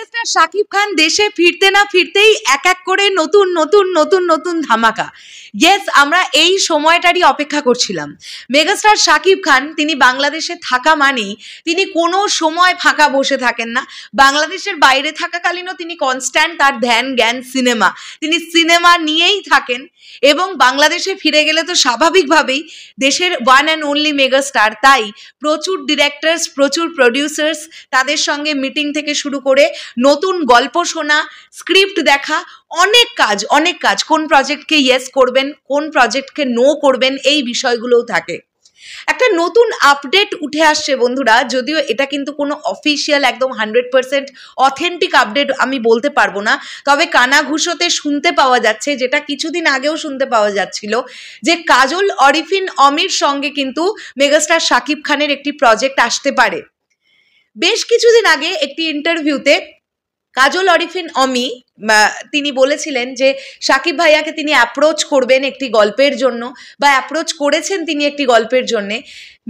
Megastar Shakib Khan দেশে ফিরতে না ফিরতেই এক এক করে নতুন নতুন নতুন নতুন ধামাকা। ইয়েস, আমরা এই সময়টারই অপেক্ষা করছিলাম। মেগাস্টার শাকিব খান তিনি বাংলাদেশে থাকা মানেই তিনি কোনো সময় ফাঁকা বসে থাকেন না। বাংলাদেশের বাইরে থাকাকালীনও তিনি কনস্ট্যান্ট তার ধ্যান জ্ঞান সিনেমা, তিনি সিনেমা নিয়েই থাকেন। এবং বাংলাদেশে ফিরে গেলে তো স্বাভাবিকভাবেই দেশের ওয়ান অ্যান্ড অনলি মেগাস্টার, তাই প্রচুর ডিরেক্টরস, প্রচুর প্রডিউসার্স, তাদের সঙ্গে মিটিং থেকে শুরু করে নতুন গল্প শোনা, স্ক্রিপ্ট দেখা, অনেক কাজ, কোন প্রজেক্টকে ইয়েস করবেন, কোন প্রজেক্টকে নো করবেন, এই বিষয়গুলোও থাকে। একটা নতুন আপডেট উঠে আসছে বন্ধুরা, যদিও এটা কিন্তু কোনো অফিসিয়াল একদম 100% অথেন্টিক আপডেট আমি বলতে পারবো না, তবে কানাঘুষোতে শুনতে পাওয়া যাচ্ছে, যেটা কিছুদিন আগেও শুনতে পাওয়া যাচ্ছিল, যে কাজল অরিফিন অমির সঙ্গে কিন্তু মেগাস্টার শাকিব খানের একটি প্রজেক্ট আসতে পারে। বেশ কিছুদিন আগে একটি ইন্টারভিউতে কাজল অরিফিন অমি তিনি বলেছিলেন যে শাকিব ভাইয়াকে তিনি অ্যাপ্রোচ করবেন একটি গল্পের জন্য, বা অ্যাপ্রোচ করেছেন তিনি একটি গল্পের জন্যে।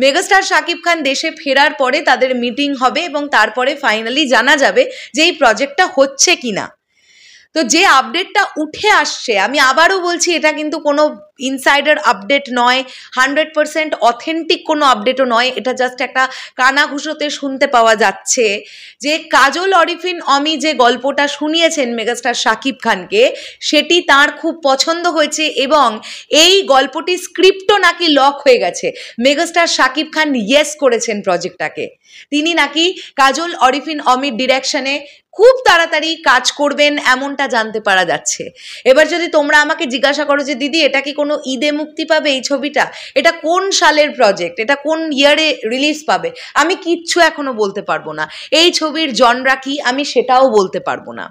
মেগাস্টার শাকিব খান দেশে ফেরার পরে তাদের মিটিং হবে এবং তারপরে ফাইনালি জানা যাবে যে এই প্রজেক্টটা হচ্ছে কিনা। তো যে আপডেটটা উঠে আসছে, আমি আবারও বলছি, এটা কিন্তু কোনো ইনসাইডার আপডেট নয়, 100% অথেন্টিক কোনো আপডেটও নয়, এটা জাস্ট একটা কানাঘুষোতে শুনতে পাওয়া যাচ্ছে যে কাজল অরিফিন অমি যে গল্পটা শুনিয়েছেন মেগাস্টার শাকিব খানকে, সেটি তার খুব পছন্দ হয়েছে এবং এই গল্পটি স্ক্রিপ্টও নাকি লক হয়ে গেছে। মেগাস্টার শাকিব খান ইয়েস করেছেন প্রজেক্টটাকে, তিনি নাকি কাজল অরিফিন অমির ডিরেকশনে খুব তাড়াতাড়ি কাজ করবেন, এমনটা জানতে পারা যাচ্ছে। এবার যদি তোমরা আমাকে জিজ্ঞাসা করো যে দিদি এটা কি কোনো ঈদে মুক্তি পাবে এই ছবিটা, এটা কোন সালের প্রজেক্ট, এটা কোন ইয়ারে রিলিজ পাবে, আমি কিচ্ছু এখনো বলতে পারবো না। এই ছবির জনরা কি, আমি সেটাও বলতে পারবো না।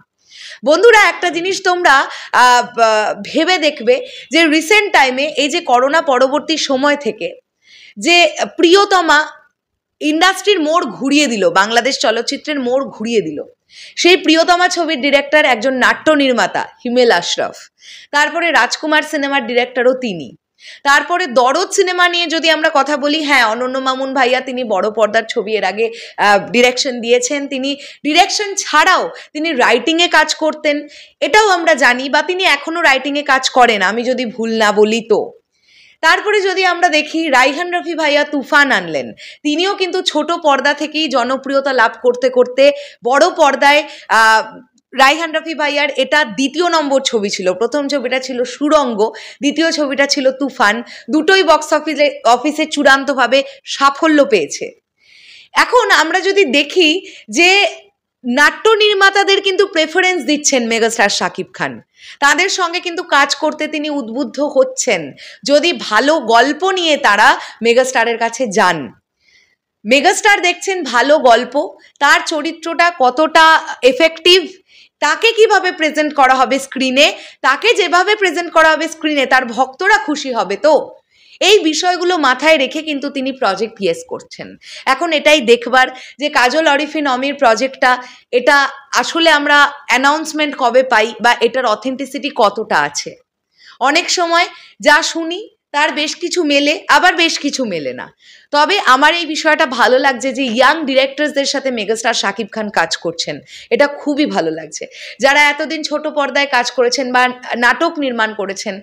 বন্ধুরা, একটা জিনিস তোমরা ভেবে দেখবে যে রিসেন্ট টাইমে এই যে করোনা পরবর্তী সময় থেকে যে প্রিয়তমা ইন্ডাস্ট্রির মোড় ঘুরিয়ে দিল, বাংলাদেশ চলচ্চিত্রের মোড় ঘুরিয়ে দিল, সেই প্রিয়তমা ছবির ডিরেক্টর একজন নাট্য নির্মাতা হিমেল আশরাফ, তারপরে রাজকুমার সিনেমার ডিরেক্টরও তিনি, তারপরে দরদ সিনেমা নিয়ে যদি আমরা কথা বলি, হ্যাঁ অনন্য মামুন ভাইয়া তিনি বড় পর্দার ছবি এর আগে ডিরেকশন দিয়েছেন, তিনি ডিরেকশন ছাড়াও তিনি রাইটিংয়ে কাজ করতেন, এটাও আমরা জানি, বা তিনি এখনও রাইটিংয়ে কাজ করেন আমি যদি ভুল না বলি। তো তারপরে যদি আমরা দেখি রাইহান রাফি ভাইয়া তুফান আনলেন, তিনিও কিন্তু ছোট পর্দা থেকেই জনপ্রিয়তা লাভ করতে করতে বড় পর্দায় রাইহান রাফি ভাইয়ার এটা দ্বিতীয় নম্বর ছবি ছিল। প্রথম ছবিটা ছিল সুড়ঙ্গ, দ্বিতীয় ছবিটা ছিল তুফান, দুটোই বক্স অফিসে চূড়ান্তভাবে সাফল্য পেয়েছে। এখন আমরা যদি দেখি যে নাট্য নির্মাতাদের কিন্তু প্রেফারেন্স দিচ্ছেন মেগাস্টার শাকিব খান, তাদের সঙ্গে কিন্তু কাজ করতে তিনি উদ্বুদ্ধ হচ্ছেন যদি ভালো গল্প নিয়ে তারা মেগাস্টারের কাছে যান। মেগাস্টার দেখছেন ভালো গল্প, তার চরিত্রটা কতটা এফেক্টিভ, তাকে কিভাবে প্রেজেন্ট করা হবে স্ক্রিনে, তাকে যেভাবে প্রেজেন্ট করা হবে স্ক্রিনে তার ভক্তরা খুশি হবে। তো এই বিষয়গুলো মাথায় রেখে কিন্তু তিনি প্রজেক্ট ইয়েস করছেন। এখন এটাই দেখবার যে কাজল অরিফিন অমির প্রজেক্টটা, এটা আসলে আমরা অ্যানাউন্সমেন্ট কবে পাই বা এটার অথেন্টিসিটি কতটা আছে। অনেক সময় যা শুনি তার বেশ কিছু মেলে, আবার বেশ কিছু মেলে না। তবে আমার এই বিষয়টা ভালো লাগছে যে ইয়াং ডিরেক্টরসদের সাথে মেগাস্টার শাকিব খান কাজ করছেন, এটা খুবই ভালো লাগছে। যারা এতদিন ছোট পর্দায় কাজ করেছেন বা নাটক নির্মাণ করেছেন,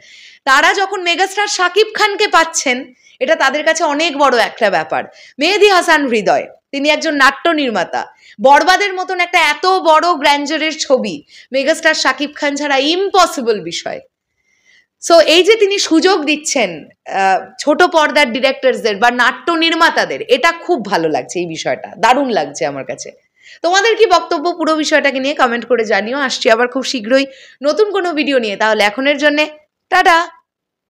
তারা যখন মেগাস্টার শাকিব খানকে পাচ্ছেন, এটা তাদের কাছে অনেক বড় একটা ব্যাপার। মেহেদী হাসান হৃদয়, তিনি একজন নাট্য নির্মাতা, বরবাদের মতন একটা এত বড় গ্র্যান্ডারের ছবি মেগাস্টার শাকিব খান ছাড়া ইম্পসিবল বিষয়। সো এই যে তিনি সুযোগ দিচ্ছেন ছোট পর্দার ডিরেক্টরসদের বা নাট্য নির্মাতাদের, এটা খুব ভালো লাগছে, এই বিষয়টা দারুণ লাগছে আমার কাছে। তোমাদের কি বক্তব্য পুরো বিষয়টাকে নিয়ে কমেন্ট করে জানিও। আসছি আবার খুব শীঘ্রই নতুন কোনো ভিডিও নিয়ে, তাহলে এখনের জন্যে টাটা।